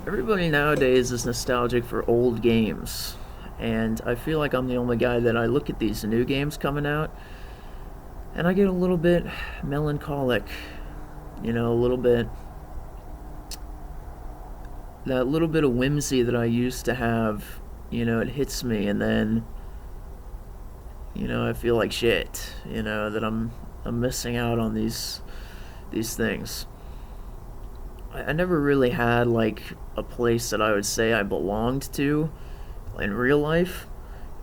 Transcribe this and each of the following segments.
Everybody nowadays is nostalgic for old games, and I feel like I'm the only guy that I look at these new games coming out, and I get a little bit melancholic, a little bit, that little bit of whimsy that I used to have, it hits me, and then, I feel like shit, that I'm missing out on these things. I never really had like a place that I would say I belonged to in real life.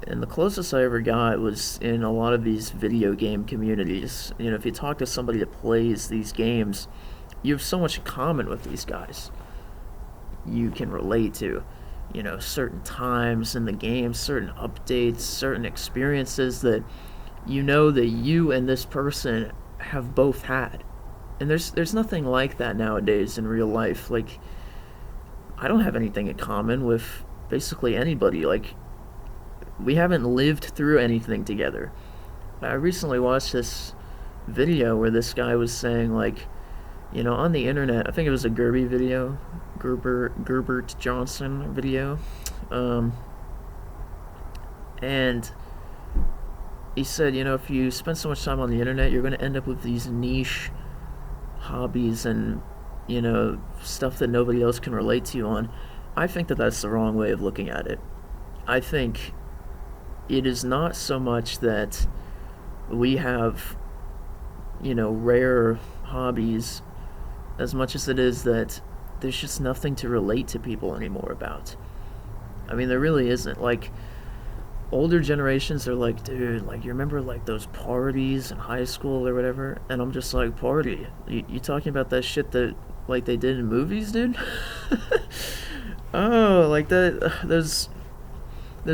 And the closest I ever got was in a lot of these video game communities. If you talk to somebody that plays these games, you have so much in common with these guys. You can relate to, certain times in the game, certain updates, certain experiences that that you and this person have both had. And there's nothing like that nowadays in real life. Like, I don't have anything in common with basically anybody. Like, we haven't lived through anything together. I recently watched this video where this guy was saying, like, on the internet, I think it was a Gerby video, Gerbert Johnson video, um, and he said, if you spend so much time on the internet, you're going to end up with these niche hobbies and, stuff that nobody else can relate to you on. I think that that's the wrong way of looking at it. I think it is not so much that we have, rare hobbies as much as it is that there's just nothing to relate to people anymore about. I mean, there really isn't. Like, older generations are like, dude, like, you remember, like, those parties in high school or whatever? And I'm just like, party? You talking about that shit that, like, they did in movies, dude? Oh, like, those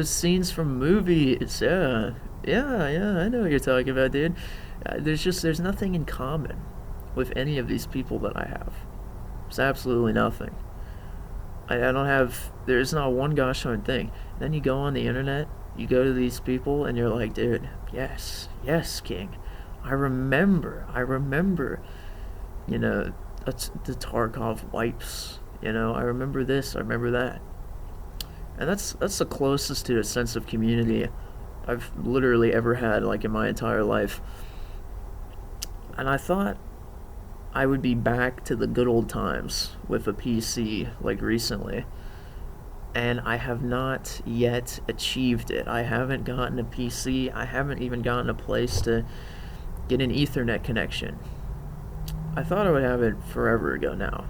scenes from movies, yeah. Yeah, I know what you're talking about, dude. There's nothing in common with any of these people that I have. There's absolutely nothing. I don't have, there's not one gosh darn thing. Then you go on the internet, you go to these people, and you're like, dude, yes, King. I remember, the Tarkov wipes. I remember this, I remember that. And that's the closest to a sense of community I've literally ever had, like, in my entire life. And I thought I would be back to the good old times with a PC, like, recently. And I have not yet achieved it. I haven't gotten a PC. I haven't even gotten a place to get an Ethernet connection. I thought I would have it forever ago now.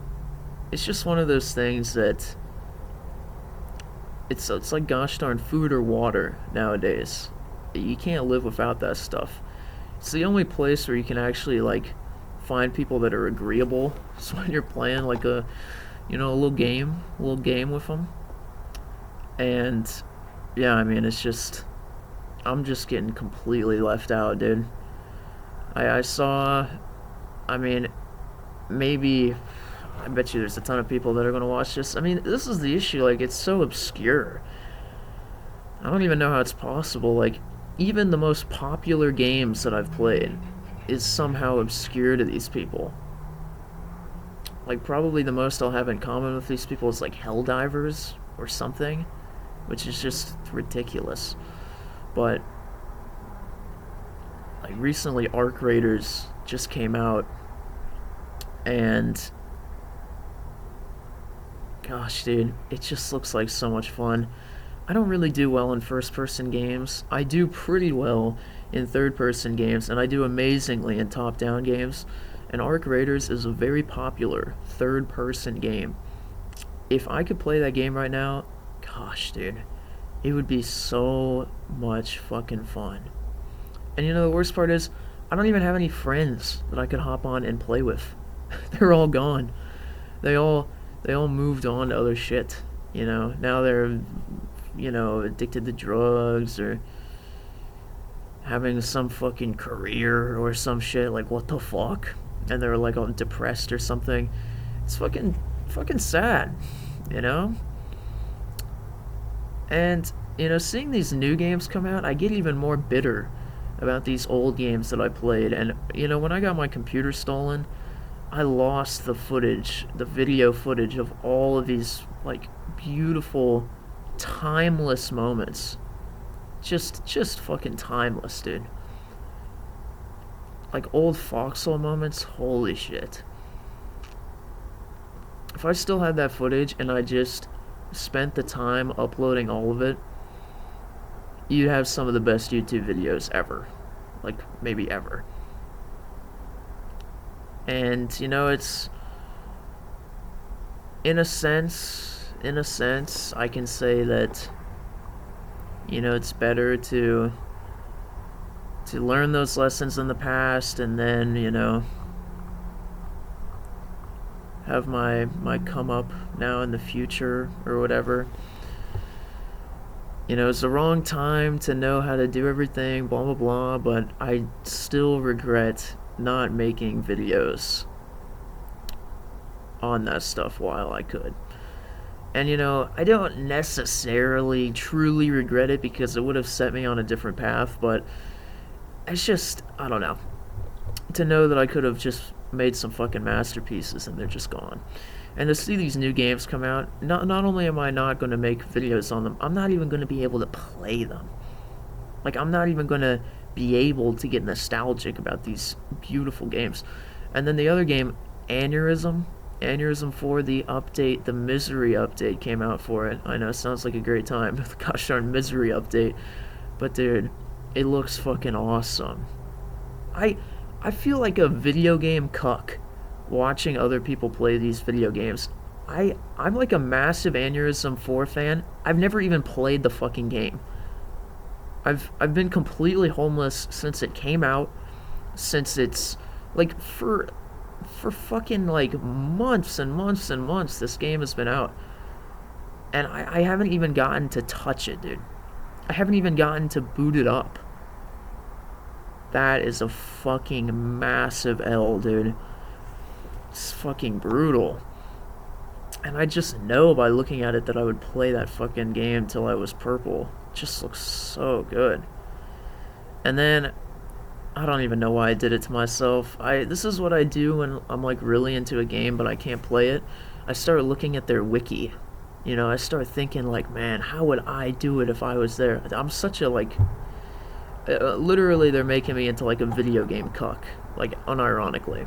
It's just one of those things that it's like gosh darn food or water nowadays. You can't live without that stuff. It's the only place where you can actually, like, find people that are agreeable. So when you're playing like a little game with them. And yeah, I mean, it's just, I'm just getting completely left out, dude. I saw, I mean, maybe, I bet you there's a ton of people that are going to watch this. I mean, this is the issue. Like, it's so obscure. I don't even know how it's possible. Like, even the most popular games that I've played is somehow obscure to these people. Like, probably the most I'll have in common with these people is like Helldivers or something, which is just ridiculous. But like, recently Arc Raiders just came out, and gosh, dude, it just looks like so much fun. I don't really do well in first person games. I do pretty well in third person games, and I do amazingly in top down games. And Arc Raiders is a very popular third person game. If I could play that game right now, gosh, dude, it would be so much fucking fun. And the worst part is, I don't even have any friends that I could hop on and play with. They're all gone. They all moved on to other shit. Now they're, addicted to drugs or having some fucking career or some shit. Like, what the fuck? And they're like all depressed or something. It's fucking sad, you know? And, seeing these new games come out, I get even more bitter about these old games that I played. And, when I got my computer stolen, I lost the footage, the video footage of all of these like beautiful, timeless moments. Just fucking timeless, dude. Like old Foxhole moments, holy shit. If I still had that footage and I just spent the time uploading all of it, you'd have some of the best YouTube videos ever. Like, maybe ever. And, you know, it's... In a sense, I can say that, you know, it's better to learn those lessons in the past and then, you know, have my come up now in the future or whatever. You know, it's the wrong time to know how to do everything, blah blah blah, but I still regret not making videos on that stuff while I could. And you know, I don't necessarily truly regret it because it would have set me on a different path, but it's just, I don't know. To know that I could have just made some fucking masterpieces and they're just gone. And to see these new games come out, not only am I not going to make videos on them, I'm not even going to be able to play them. Like, I'm not even going to be able to get nostalgic about these beautiful games. And then the other game, Aneurysm 4, the update, the Misery update came out for it. I know, it sounds like a great time. The gosh darn Misery update. But dude, it looks fucking awesome. I feel like a video game cuck watching other people play these video games. I'm like a massive Aneurysm 4 fan. I've never even played the fucking game. I've been completely homeless since it came out, since it's like for fucking like months and months and months this game has been out. And I haven't even gotten to touch it, dude. I haven't even gotten to boot it up. That is a fucking massive L, dude. It's fucking brutal. And I just know by looking at it that I would play that fucking game till I was purple. It just looks so good. And then, I don't even know why I did it to myself. This is what I do when I'm like really into a game but I can't play it. I start looking at their wiki. You know, I start thinking like, man, how would I do it if I was there? I'm such a like... literally, they're making me into like a video game cuck, like unironically.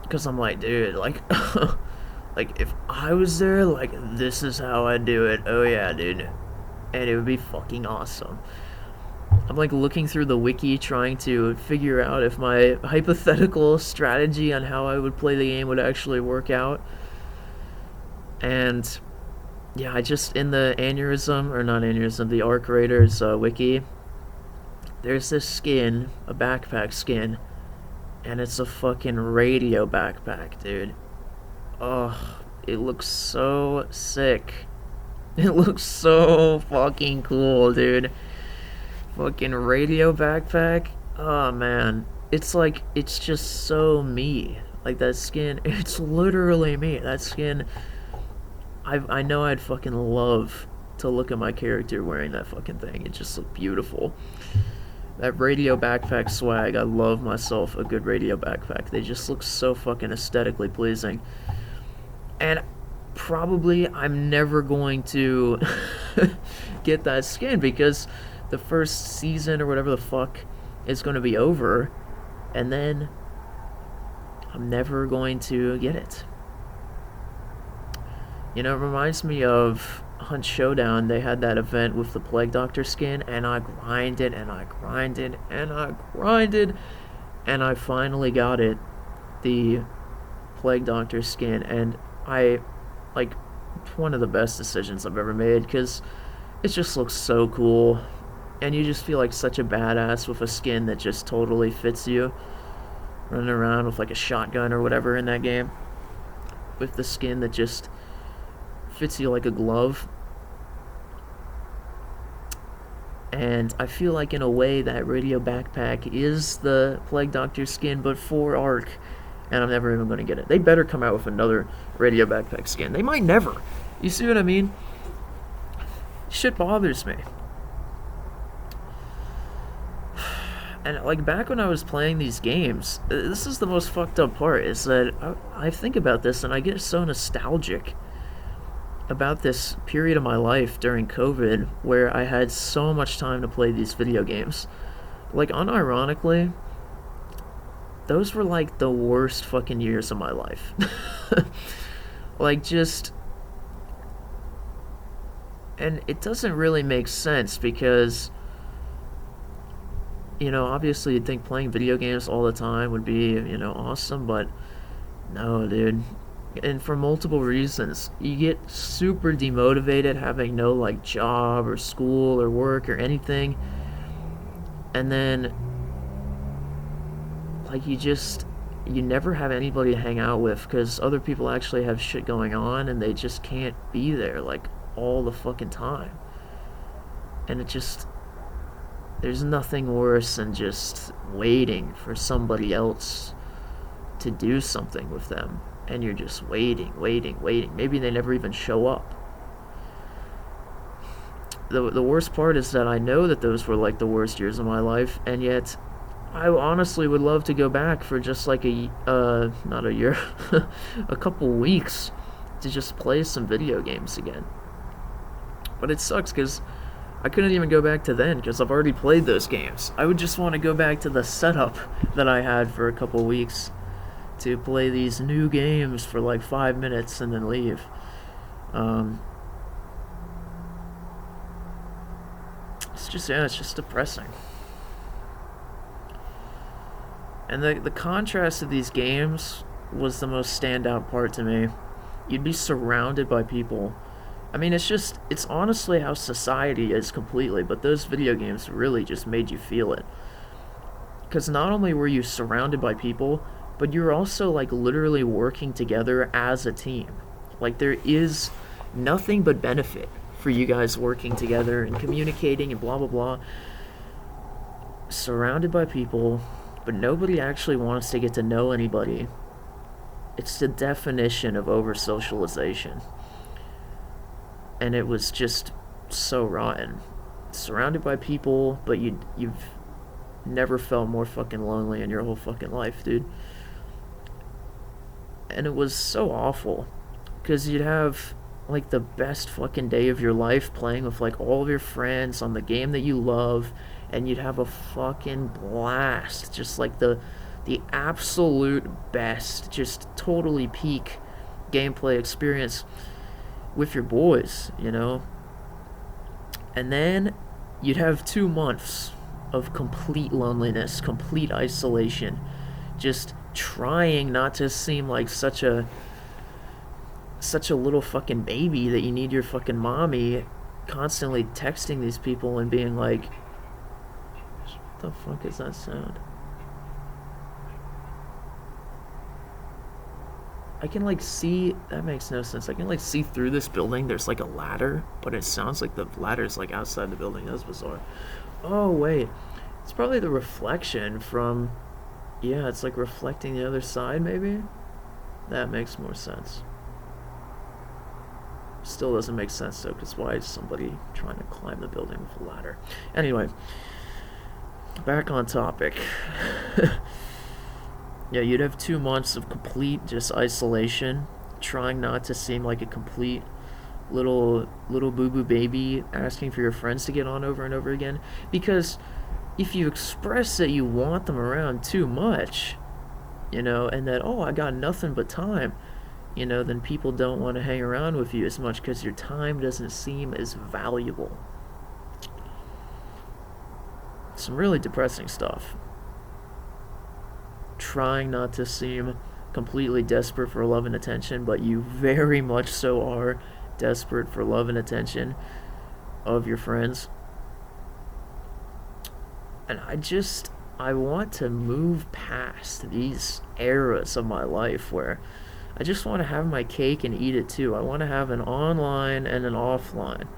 Because I'm like, dude, like, like if I was there, like this is how I do it. Oh yeah, dude, and it would be fucking awesome. I'm like looking through the wiki, trying to figure out if my hypothetical strategy on how I would play the game would actually work out. And yeah, I just in the the Arc Raiders wiki. There's this skin, a backpack skin, and it's a fucking radio backpack, dude. Oh, it looks so sick. It looks so fucking cool, dude. Fucking radio backpack. Oh, man. It's like, it's just so me. Like, that skin, it's literally me. That skin, I know I'd fucking love to look at my character wearing that fucking thing. It just looked beautiful. That radio backpack swag, I love myself a good radio backpack. They just look so fucking aesthetically pleasing. And probably I'm never going to get that skin because the first season or whatever the fuck is going to be over. And then I'm never going to get it. You know, it reminds me of Hunt Showdown. They had that event with the Plague Doctor skin, and I grinded and I grinded and I grinded, and I finally got it, the Plague Doctor skin, and I, like, one of the best decisions I've ever made, because it just looks so cool, and you just feel like such a badass with a skin that just totally fits you, running around with like a shotgun or whatever in that game, with the skin that just fits you like a glove. And I feel like in a way that radio backpack is the Plague Doctor skin, but for Arc, and I'm never even going to get it. They better come out with another radio backpack skin. They might never. You see what I mean? Shit bothers me. And like back when I was playing these games, this is the most fucked up part. Is that I think about this and I get so nostalgic about this period of my life during COVID where I had so much time to play these video games. Like unironically, those were like the worst fucking years of my life. Like just, and it doesn't really make sense because obviously you'd think playing video games all the time would be, awesome, but no, dude. And for multiple reasons. You get super demotivated having no like job or school or work or anything. And then like you never have anybody to hang out with because other people actually have shit going on and they just can't be there like all the fucking time. And there's nothing worse than just waiting for somebody else to do something with them. And you're just waiting. Maybe they never even show up. The worst part is that I know that those were like the worst years of my life, and yet I honestly would love to go back for just like not a year, a couple weeks to just play some video games again. But it sucks because I couldn't even go back to then because I've already played those games. I would just want to go back to the setup that I had for a couple weeks to play these new games for like 5 minutes and then leave. It's just depressing. And the contrast of these games was the most standout part to me. You'd be surrounded by people. I mean, it's honestly how society is completely, but those video games really just made you feel it. Because not only were you surrounded by people, but you're also like literally working together as a team. Like there is nothing but benefit for you guys working together and communicating and blah blah blah. Surrounded by people, but nobody actually wants to get to know anybody. It's the definition of over socialization. And it was just so rotten. Surrounded by people, but you've never felt more fucking lonely in your whole fucking life, dude. And it was so awful because you'd have like the best fucking day of your life playing with like all of your friends on the game that you love, and you'd have a fucking blast, just like the absolute best, just totally peak gameplay experience with your boys, and then you'd have 2 months of complete loneliness, complete isolation, just trying not to seem like such a little fucking baby that you need your fucking mommy constantly texting these people and being like, what the fuck is that sound? I can like see, that makes no sense. I can like see through this building. There's like a ladder, but it sounds like the ladder's like outside the building. That's bizarre. Oh wait, it's probably the reflection from, yeah, it's like reflecting the other side maybe. That makes more sense. Still doesn't make sense though, because why is somebody trying to climb the building with a ladder? Anyway, back on topic. Yeah, you'd have 2 months of complete just isolation, trying not to seem like a complete little boo-boo baby asking for your friends to get on over and over again. Because if you express that you want them around too much, and that, oh, I got nothing but time, then people don't want to hang around with you as much because your time doesn't seem as valuable. Some really depressing stuff. Trying not to seem completely desperate for love and attention, but you very much so are desperate for love and attention of your friends. And I want to move past these eras of my life where I just want to have my cake and eat it too. I want to have an online and an offline.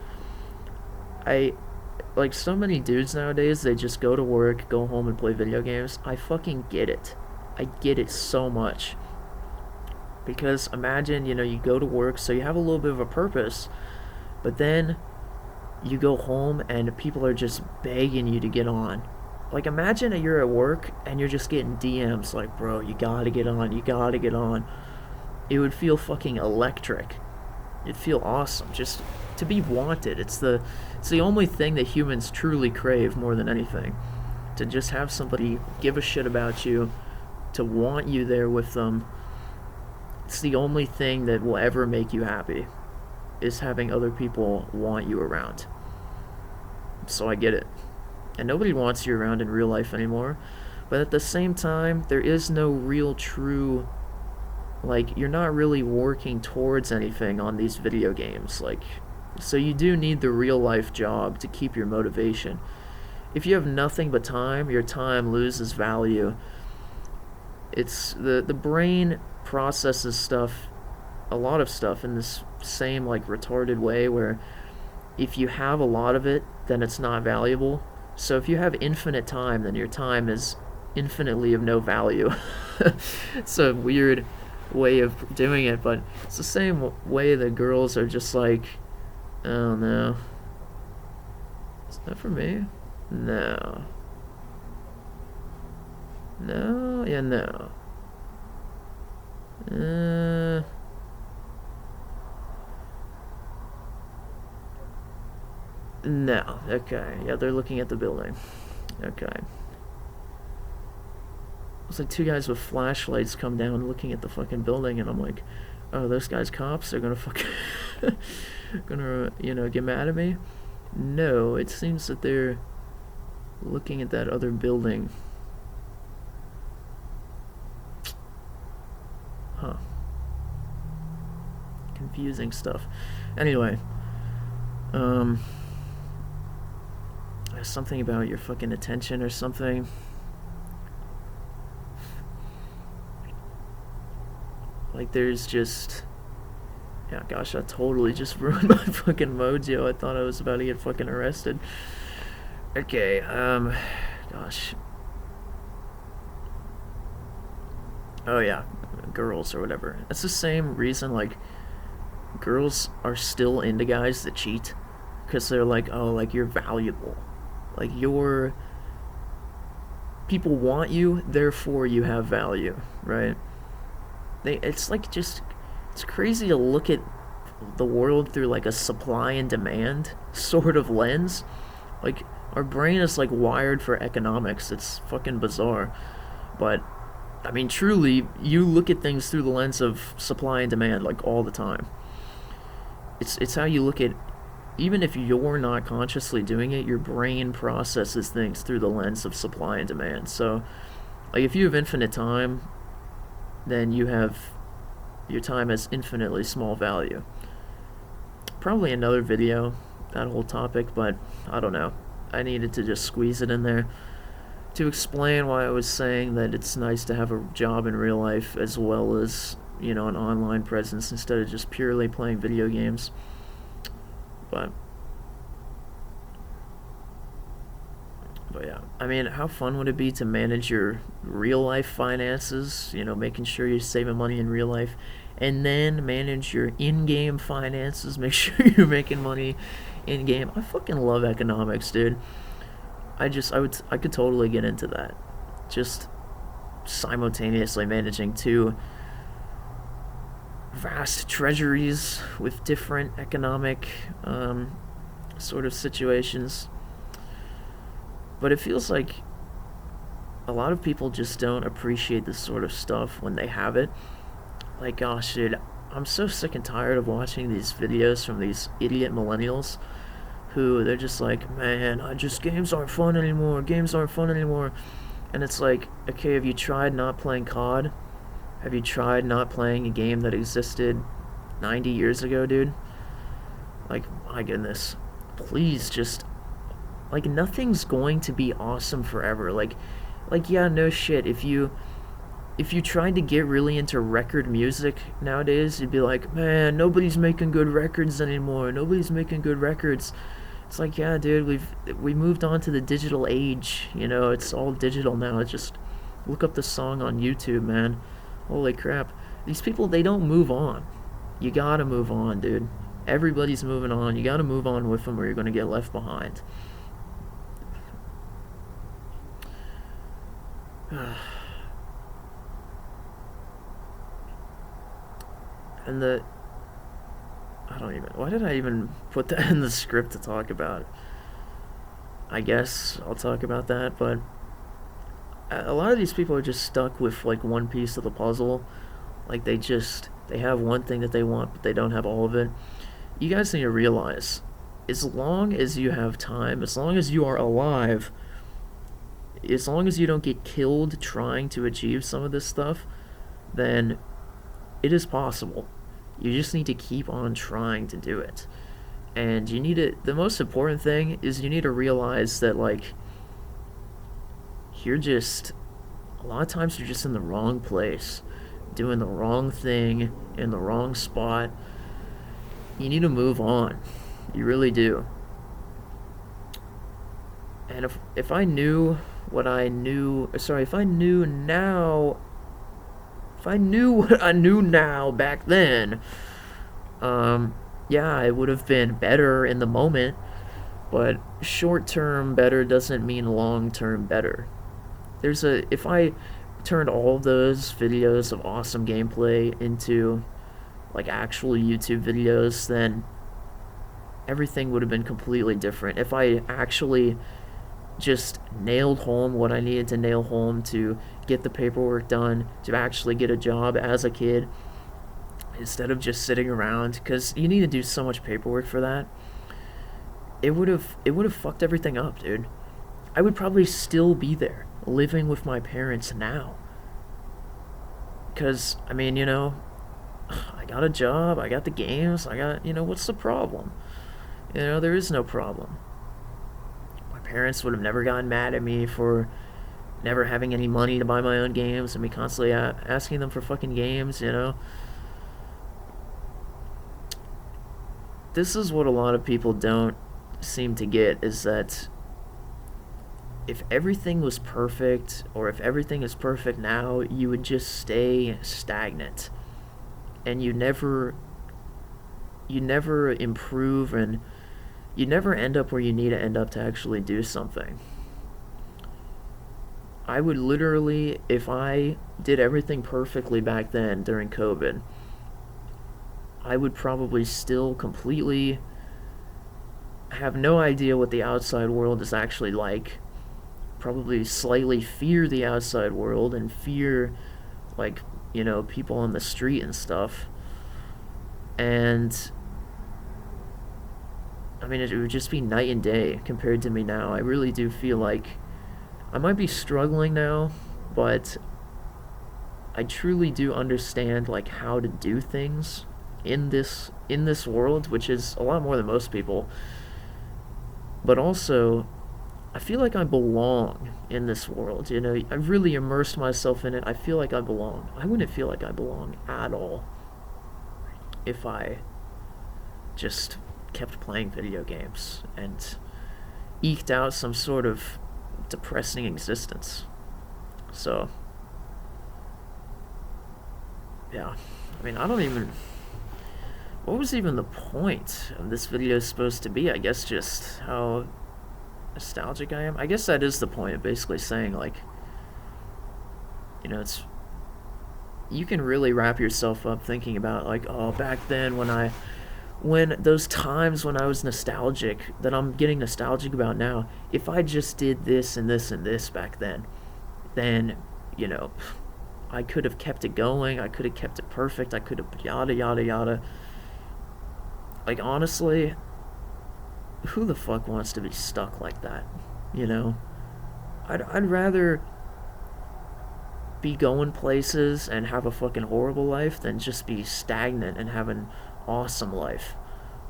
Like so many dudes nowadays, they just go to work, go home and play video games. I fucking get it. I get it so much. Because imagine, you go to work, so you have a little bit of a purpose, but then you go home and people are just begging you to get on. Like, imagine that you're at work and you're just getting DMs like, bro, you gotta get on, you gotta get on. It would feel fucking electric. It'd feel awesome. Just to be wanted. It's the only thing that humans truly crave more than anything. To just have somebody give a shit about you, to want you there with them. It's the only thing that will ever make you happy, is having other people want you around. So I get it. And nobody wants you around in real life anymore. But at the same time, there is no real true, like, you're not really working towards anything on these video games. Like, so you do need the real life job to keep your motivation. If you have nothing but time, your time loses value. It's the brain processes stuff, a lot of stuff, in this same like retarded way where if you have a lot of it, then it's not valuable. So if you have infinite time, then your time is infinitely of no value. It's a weird way of doing it, but it's the same way that girls are just like, oh no, is that for me? No. No? Yeah, no. No. Okay. Yeah, they're looking at the building. Okay. It's like two guys with flashlights come down looking at the fucking building, and I'm like, oh, those guys cops? They're gonna fucking gonna, get mad at me? No, it seems that they're looking at that other building. Huh. Confusing stuff. Anyway, something about your fucking attention or something. Like, there's just... Yeah, gosh, I totally just ruined my fucking mojo. I thought I was about to get fucking arrested. Okay, gosh. Oh, yeah, girls or whatever. That's the same reason, like, girls are still into guys that cheat. Because they're like, oh, like, you're valuable. Like, you're... People want you, therefore you have value, right? It's like just... It's crazy to look at the world through, like, a supply and demand sort of lens. Like, our brain is, like, wired for economics. It's fucking bizarre. But, I mean, truly, you look at things through the lens of supply and demand, like, all the time. It's how you look at... Even if you're not consciously doing it, your brain processes things through the lens of supply and demand. So, like, if you have infinite time, then you have... Your time has infinitely small value. Probably another video, that whole topic, but I don't know. I needed to just squeeze it in there to explain why I was saying that it's nice to have a job in real life as well as, an online presence instead of just purely playing video games. But yeah, I mean, how fun would it be to manage your real life finances, making sure you're saving money in real life, and then manage your in-game finances, make sure you're making money in-game. I fucking love economics, dude. I could totally get into that. Just simultaneously managing two vast treasuries with different economic sort of situations. But it feels like a lot of people just don't appreciate this sort of stuff when they have it. Like, gosh, dude, I'm so sick and tired of watching these videos from these idiot millennials who they're just like, man, games aren't fun anymore, And it's like, okay, have you tried not playing COD? Have you tried not playing a game that existed 90 years ago, dude? Like, my goodness. Please just... Like, nothing's going to be awesome forever. Like, yeah, no shit. If you tried to get really into record music nowadays, you'd be like, man, nobody's making good records anymore. It's like, yeah, dude, we moved on to the digital age. It's all digital now. It's just look up the song on YouTube, man. Holy crap. These people, they don't move on. You gotta move on, dude. Everybody's moving on. You gotta move on with them or you're gonna get left behind. And the I don't even. Why did I even put that in the script to talk about? I guess I'll talk about that, but a lot of these people are just stuck with like one piece of the puzzle. Like they have one thing that they want, but they don't have all of it. You guys need to realize, as long as you have time, as long as you are alive, as long as you don't get killed trying to achieve some of this stuff, then it is possible. You just need to keep on trying to do it. And you need to, the most important thing is you need to realize that, like, you're just, a lot of times you're just in the wrong place, doing the wrong thing in the wrong spot. You need to move on. You really do. And if I knew what I knew, sorry, if I knew now, if I knew what I knew now back then, yeah, it would have been better in the moment, but short term better doesn't mean long term better. If I turned all of those videos of awesome gameplay into like actual YouTube videos, then everything would have been completely different. If I actually just nailed home what I needed to nail home to get the paperwork done, to actually get a job as a kid, instead of just sitting around, because you need to do so much paperwork for that. It would have fucked everything up, dude. I would probably still be there, living with my parents now. Because, I mean, I got a job, I got the games, I got, what's the problem? There is no problem. My parents would have never gotten mad at me for never having any money to buy my own games and me constantly asking them for fucking games. This is what a lot of people don't seem to get, is that if everything was perfect, or if everything is perfect now, you would just stay stagnant. And you never improve, and you never end up where you need to end up to actually do something. I would literally, if I did everything perfectly back then during COVID, I would probably still completely have no idea what the outside world is actually like. Probably slightly fear the outside world and fear, like, people on the street and stuff. And I mean, it would just be night and day compared to me now. I really do feel like I might be struggling now, but I truly do understand like how to do things in this world, which is a lot more than most people. But also, I feel like I belong in this world. I've really immersed myself in it. I feel like I belong. I wouldn't feel like I belong at all if I just kept playing video games and eked out some sort of depressing existence. So, yeah. I mean, I don't even... What was even the point of this video supposed to be? I guess just how nostalgic I am. I guess that is the point of basically saying, like, it's... You can really wrap yourself up thinking about, like, oh, back then when those times when I was nostalgic, that I'm getting nostalgic about now, if I just did this and this and this back then, I could have kept it going, I could have kept it perfect, I could have yada yada yada. Like, honestly, who the fuck wants to be stuck like that? I'd rather be going places and have a fucking horrible life than just be stagnant and have an awesome life.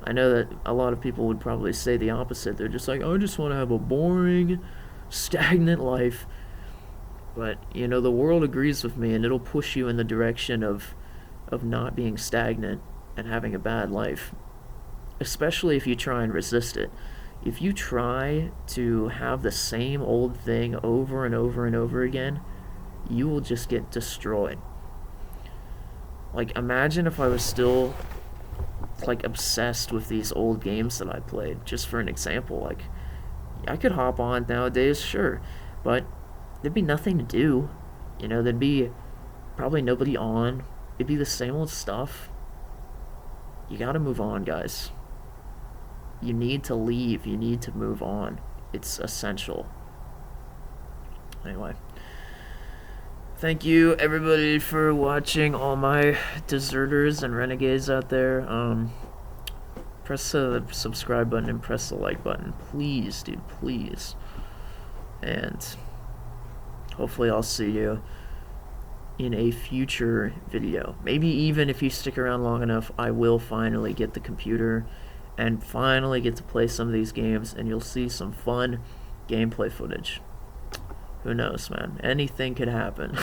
I know that a lot of people would probably say the opposite. They're just like, I just want to have a boring, stagnant life. But, the world agrees with me, and it'll push you in the direction of not being stagnant and having a bad life. Especially if you try and resist it. If you try to have the same old thing over and over and over again, you will just get destroyed. Like, imagine if I was still, like, obsessed with these old games that I played, just for an example. Like, I could hop on nowadays, sure, but there'd be nothing to do. There'd be probably nobody on. It'd be the same old stuff. You gotta move on, guys. You need to leave. You need to move on. It's essential. Anyway. Thank you, everybody, for watching, all my deserters and renegades out there. Press the subscribe button and press the like button. Please, dude, please. And hopefully I'll see you in a future video. Maybe even if you stick around long enough, I will finally get the computer and finally get to play some of these games, and you'll see some fun gameplay footage. Who knows, man? Anything could happen.